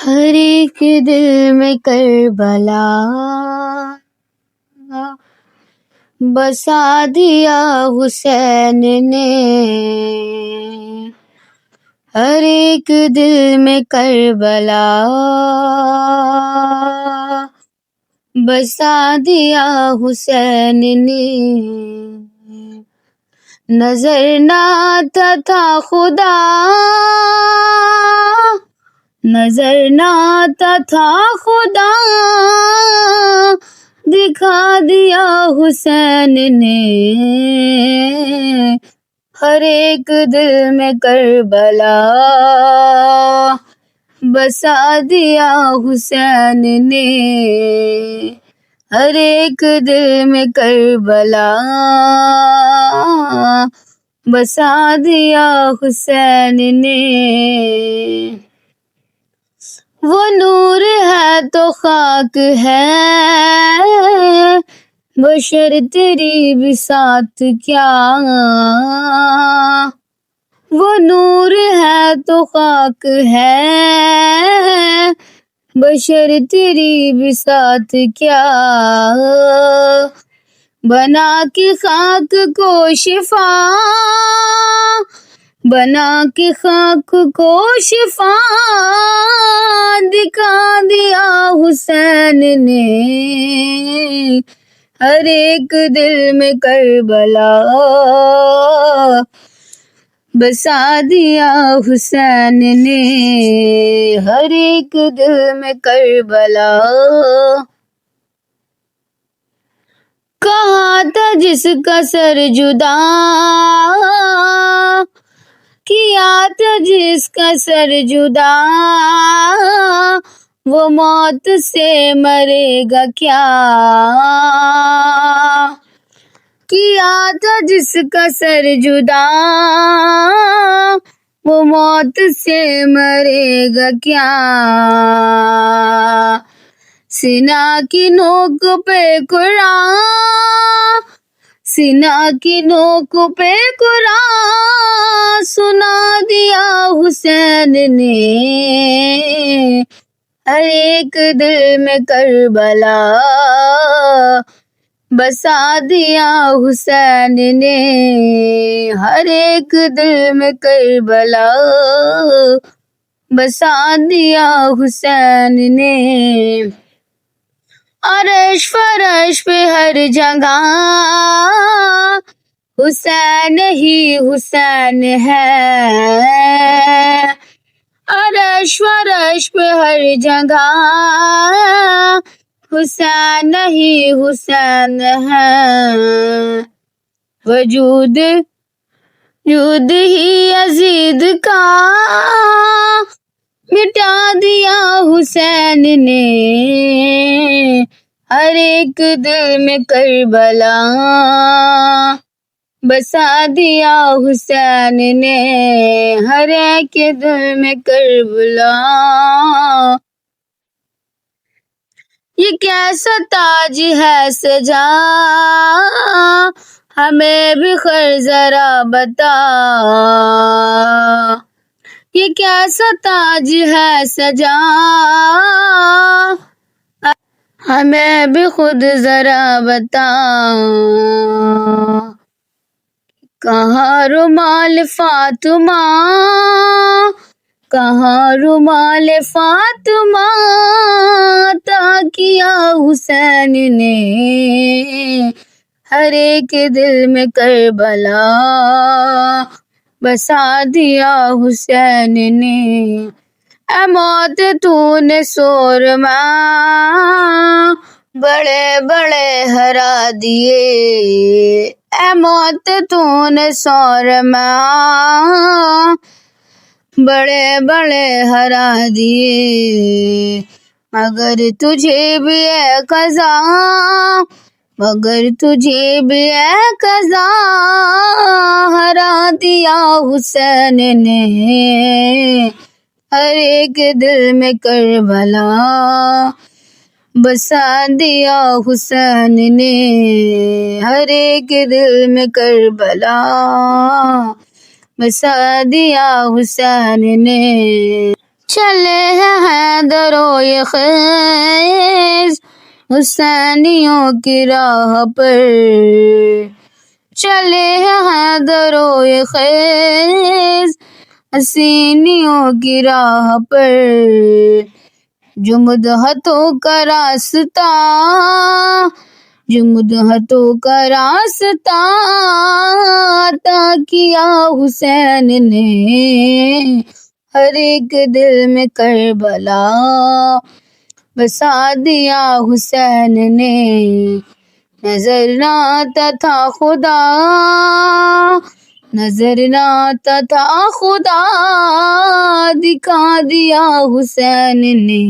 ہر ایک دل میں کربلا بسا دیا حسین نے، ہر ایک دل میں کربلا بسا دیا حسین نے، نظر نہ آتا تھا خدا، نظر نہ آتا تھا خدا، دکھا دیا حسین نے، ہر ایک دل میں کربلا بسا دیا حسین نے، ہر ایک دل میں کربلا بسا دیا حسین نے۔ وہ نور ہے تو خاک ہے، بشر تیری بھی ساتھ کیا، وہ نور ہے تو خاک ہے، بشر تیری بھی ساتھ کیا، بنا کے خاک کو شفا، بنا کے خاک کو شفا، دکھا دیا حسین نے، ہر ایک دل میں کربلا بسا دیا حسین نے، ہر ایک دل میں کربلا۔ کہا تھا جس کا سر جدا، کیا تھا جس کا سر جدا، وہ موت سے مرے گا کیا، کیا تھا جس کا سر جدا، وہ موت سے مرے گا کیا، سینہ کی نوک پہ قرآن، سینہ کی نوک پہ قرآن سنا دیا حسین نے، ہر ایک دل میں کربلا بسا دیا حسین نے، ہر ایک دل میں کربلا بسا دیا حسین نے، عرش فرش پہ ہر جگہ حسین ہی حسین ہے، عرش فرش پہ ہر جگہ حسین ہی حسین ہے، وجود ہی یزید کا مٹا دیا حسین نے، ہر ایک دل میں کربلا بسا دیا حسین نے، ہر ایک دل میں کربلا۔ یہ کیسا تاج ہے سجا، ہمیں بھی خیر ذرا بتا، یہ کیسا تاج ہے سجا، ہمیں بھی خود ذرا بتا، کہاں رومال فاطمہ، کہاں رومال فاطمہ، عطا کیا حسین نے، ہر ایک دل میں کربلا بسا دیا حسین نے، اے موت تو نے سورما بڑے بڑے ہرا دیے، اے موت تو نے سورما بڑے بڑے ہرا دیے، مگر تجھے بھی ہے قضا، مگر تجھے بھی ہے قضا، ہرا دیا حسین نے، ہر ایک دل میں کربلا بسا دیا حسین نے، ہر ایک دل میں کربلا بسا دیا حسین نے، چلے ہیں دروئے خیز حسینیوں کی راہ پر، چلے ہیں دروئے خیز حسینیوں کی راہ پر، جو مدحتوں کا راستہ، جو مدحتوں کا راستہ عطا کیا حسین نے، ہر ایک دل میں کربلا بسا دیا حسین نے، نظر نہ آتا تھا خدا، نظر نہ آتا تھا خدا، دکھا دیا حسین نے۔